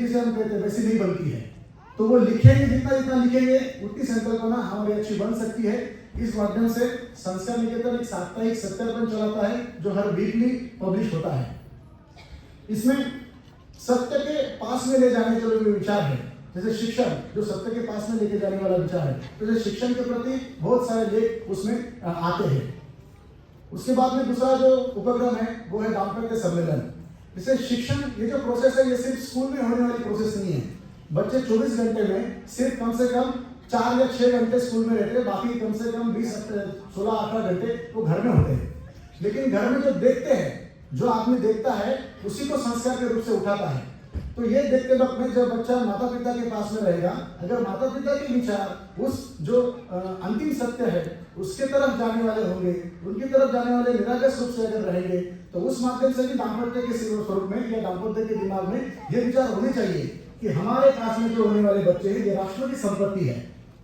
जिसे हम कहते हैं वैसी नहीं बनती है। तो वो लिखेंगे जितना जितना लिखेंगे उतनी संकल्पना हमारी अच्छी बन सकती है। इस माध्यम से संस्कार निकेतन एक साप्ताहिक सत्यापन चलाता है जो हर वीकली पब्लिश होता है। इसमें सत्य के पास में ले जाने के लिए विचार है, जैसे शिक्षण जो सत्य के पास में लेके जाने वाला विचार है, तो जैसे शिक्षण के प्रति बहुत सारे लेख उसमें आते हैं। उसके बाद में दूसरा जो उपक्रम है वो है दाम्पत्य सम्मेलन। जैसे शिक्षण ये जो प्रोसेस है ये सिर्फ स्कूल में होने वाली प्रोसेस नहीं है। बच्चे 24 घंटे में सिर्फ कम से कम 4 या 6 घंटे स्कूल में रहते हैं, बाकी कम से कम 16-18 घंटे वो घर में होते हैं। लेकिन घर में जो देखते हैं, जो आदमी देखता है उसी को संस्कार के रूप से उठाता है। तो ये देखते वक्त में जब बच्चा माता पिता के पास में रहेगा, अगर माता पिता के विचार उस जो अंतिम सत्य है उसके तरफ जाने वाले होंगे, उनकी तरफ जाने वाले निरागस रूप से अगर रहेंगे, तो उस माध्यम से भी दाम्पत्य के स्वरूप में या दाम्पत्य के दिमाग में ये विचार होने चाहिए कि हमारे पास में जो होने वाले बच्चे हैं ये राष्ट्र की संपत्ति है।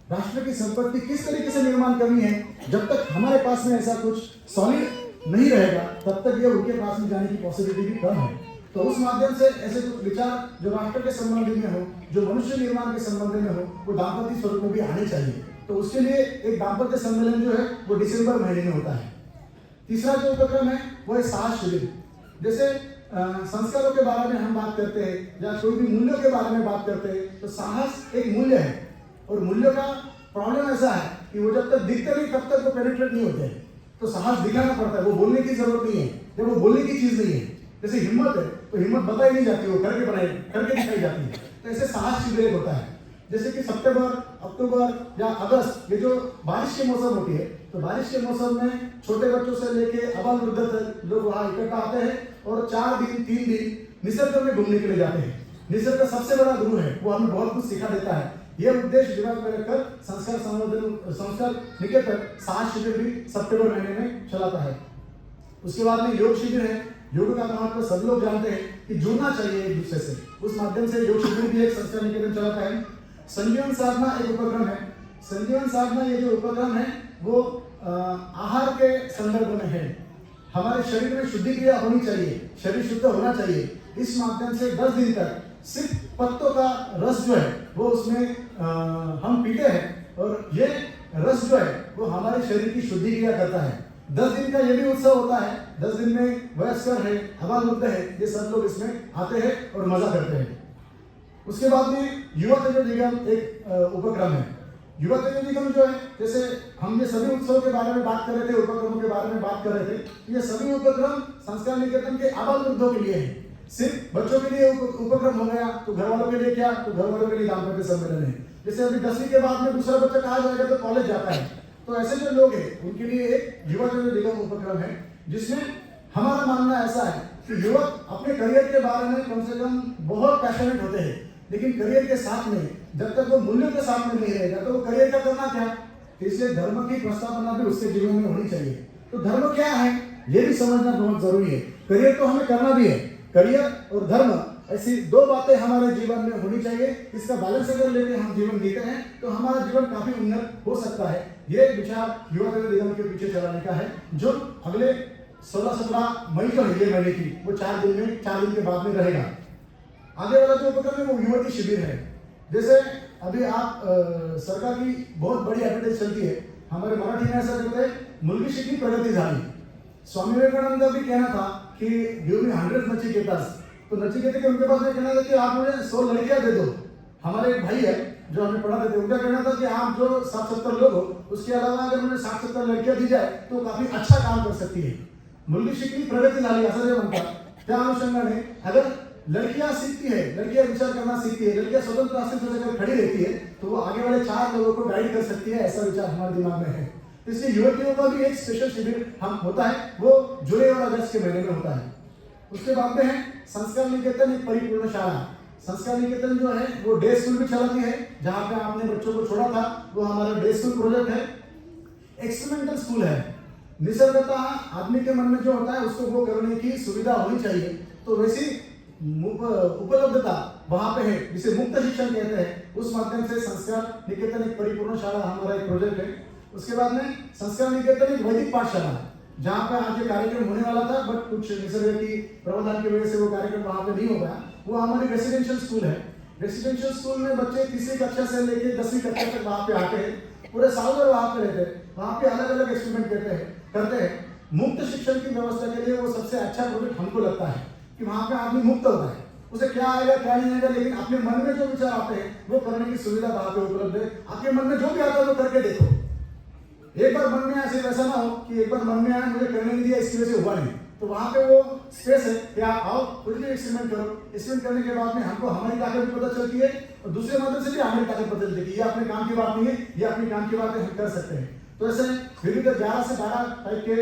राष्ट्र की संपत्ति किस तरीके से निर्माण करनी है, जब तक हमारे पास में ऐसा कुछ सॉलिड नहीं रहेगा तब तक ये उनके पास में जाने की पॉसिबिलिटी भी कम है। तो उस माध्यम से ऐसे कुछ विचार जो राष्ट्र के संबंध में हो, जो मनुष्य निर्माण के संबंध में हो, वो दाम्पत्य स्वरूप में भी आने चाहिए। तो उसके लिए एक दाम्पत्य सम्मेलन जो है वो दिसंबर महीने में होता है। तीसरा जो उपक्रम है वो है साहस शिविर। जैसे संस्कारों के बारे में हम बात करते हैं या कोई भी मूल्यों के बारे में बात करते हैं, तो साहस एक मूल्य है और मूल्यों का प्रॉब्लम ऐसा है कि वो जब तक दिखते नहीं तब तक वो पेनिट्रेट नहीं होते हैं। तो साहस दिखाना पड़ता है, वो बोलने की जरूरत नहीं है, जब वो बोलने की चीज नहीं है। जैसे हिम्मत है तो हिम्मत बताई नहीं जाती, वो करके दिखाई जाती है। तो ऐसे साहस शिविर होता है। जैसे कि सितंबर, अक्टूबर या अगस्त, ये जो बारिश के मौसम होती है, तो बारिश के मौसम में छोटे बच्चों से लेके आबाल वृद्ध तक लोग वहाँ इकट्ठा आते हैं और 4 दिन 3 दिन निसर्ग में घूमने के लिए जाते हैं। निसर्ग का सबसे बड़ा गुरु है, वो हमें बहुत कुछ सिखा देता है। ये उद्देश्य दिमाग में रखकर संस्कार निकेतन साहस शिविर भी सितंबर महीने में चलाता है। उसके बाद में योग शिविर है। योग का महत्व सब लोग जानते हैं कि जुड़ना चाहिए एक दूसरे से, उस माध्यम से योग शिविर भी एक संस्कार निकेतन चलाता है। संजीवन साधना एक उपक्रम है। संजीवन साधना ये जो उपक्रम है वो आहार के संदर्भ में है। हमारे शरीर में शुद्धि क्रिया होनी चाहिए, शरीर शुद्ध होना चाहिए। इस माध्यम से 10 दिन तक सिर्फ पत्तों का रस जो है वो उसमें हम पीते हैं और ये रस जो है वो हमारे शरीर की शुद्धि क्रिया करता है। 10 दिन का ये भी उत्सव होता है। 10 दिन में वयस्कर है, आबाल वृद्ध है, ये सब लोग इसमें आते हैं और मजा करते हैं। उसके बाद में युवा तेजो निगम एक उपक्रम है। युवा तेजो निगम जो है, जैसे हम ये सभी उत्सव के बारे में बात कर रहे थे, उपक्रमों के बारे में बात कर रहे थे, ये सभी उपक्रम संस्कार निकेतन के आबाल वृद्धों के लिए है। सिर्फ बच्चों के लिए उपक्रम हो गया तो घर वालों के लिए क्या, तो घर वालों के लिए दाम्पत्य सम्मेलन है। जैसे अभी 10वीं के बाद में दूसरा बच्चा कहा जाएगा तो कॉलेज जाता है, तो ऐसे जो लोग हैं उनके लिए एक युवा तेजो निगम उपक्रम है, जिसमें हमारा मानना ऐसा है कि युवक अपने करियर के बारे में कम से कम बहुत पैशनेट होते हैं, लेकिन करियर के साथ में जब तक वो मूल्यों के साथ में नहीं रहेगा तो वो करियर का करना क्या। तो इसलिए धर्म की प्रस्तावना भी उसके जीवन में होनी चाहिए। तो धर्म क्या है ये भी समझना बहुत जरूरी है। करियर तो हमें करना भी है, करियर और धर्म ऐसी 2 बातें हमारे जीवन में होनी चाहिए। इसका बैलेंस अगर लेके हम जीवन जीते हैं तो हमारा जीवन काफी उन्नत हो सकता है। ये विचार युवा तेजो निगम के पीछे चलाने का है, जो अगले 16-17 मई जो है ये महीने की, वो 4 दिन के बाद में रहेगा। आगे वाला जो उपक्रम है वो युवती शिविर है। जैसे अभी आप सरकार की बहुत बड़ी एडवर्टाइज चलती है, हमारे मराठी में ऐसा कहते हैं, मुलगी शिकली प्रगती झाली। स्वामी विवेकानंद का भी कहना था कि गिव मी 100 नचिकेतास। तो नचिकेता के उनके पास में कहना था कि आप मुझे 100 लड़कियां दे दो। हमारे एक भाई है जो हमें पढ़ाते थे, उनका कहना था कि आप जो 60-70 लोग हो, उसके अलावा अगर मुझे 60-70 लड़कियां दी जाए तो काफी अच्छा काम कर सकती है। मुलगी शिकली प्रगती झाली असं जे म्हणतात, त्या अनुषंगाने अगर लड़कियां सीखती है, लड़कियां विचार करना सीखती है, लड़कियां स्वतंत्र अस्तित्व से अगर खड़ी रहती है तो वो आगे वाले 4 लोगों को गाइड कर सकती है, ऐसा विचार हमारे दिमाग में है। इसलिए युवतियों का भी एक स्पेशल शिविर हम होता है, वो जुलाई और अगस्त के महीने में होता है। उसके बाद में है संस्कार निकेतन एक परिपूर्ण शाला। संस्कार निकेतन जो है वो डे स्कूल भी चलाती है, जहाँ पे आपने बच्चों को छोड़ा था, वो हमारा डे स्कूल प्रोजेक्ट है। एक्सपेरिमेंटल स्कूल है। निसर्गतः आदमी के मन में जो होता है उसको वो करने की सुविधा होनी चाहिए, तो वैसी उपलब्धता वहां पे है, जिसे मुक्त शिक्षण कहते हैं। उस माध्यम से संस्कार निकेतन एक परिपूर्ण शाला हमारा एक प्रोजेक्ट है। उसके बाद में संस्कार निकेतन एक वैदिक पाठशाला, जहाँ पे आज ये कार्यक्रम होने वाला था, बट कुछ निसर्ग की प्रावधान की वजह से वो कार्यक्रम वहां पे नहीं हो पाया। वो हमारी रेसिडेंशियल स्कूल है। रेसिडेंशियल स्कूल में बच्चे तीसरी कक्षा से लेकर 10वीं कक्षा तक वहाँ पे आते हैं, पूरे साल भर वहाँ पे रहते हैं, वहाँ पे अलग अलग एक्सपेरिमेंट करते हैं। मुक्त शिक्षण की व्यवस्था के लिए वो सबसे अच्छा प्रोजेक्ट हमको लगता है कि वहाँ पे आदमी मुक्त होता है, उसे क्या आएगा क्या नहीं आएगा, लेकिन अपने मन में जो विचार आते हैं वो करने की सुविधा वहाँ पे उपलब्ध है। आपके मन में जो भी आता है वो करके देखो। एक बार मन में ऐसे वैसा ना हो कि एक बार मन में आया मुझे करने नहीं दिया इसकी वजह से हुआ नहीं, तो वहाँ पे वो स्पेस है कि आप आओ खुद भी एक्सपेरिमेंट करो। एक्सपेरिमेंट करने के बाद में हमको हमारी ताकत भी पता चलती है और दूसरे माध्यम से भी हमारी ताकत पता चलती है कि ये अपने काम की बात नहीं है, ये अपने काम की बात है, हम कर सकते हैं। तो ऐसे विविध 11 से 12 टाइप के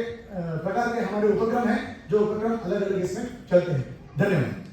प्रकार के हमारे उपक्रम हैं, जो उपक्रम अलग अलग इसमें चलते हैं। धन्यवाद।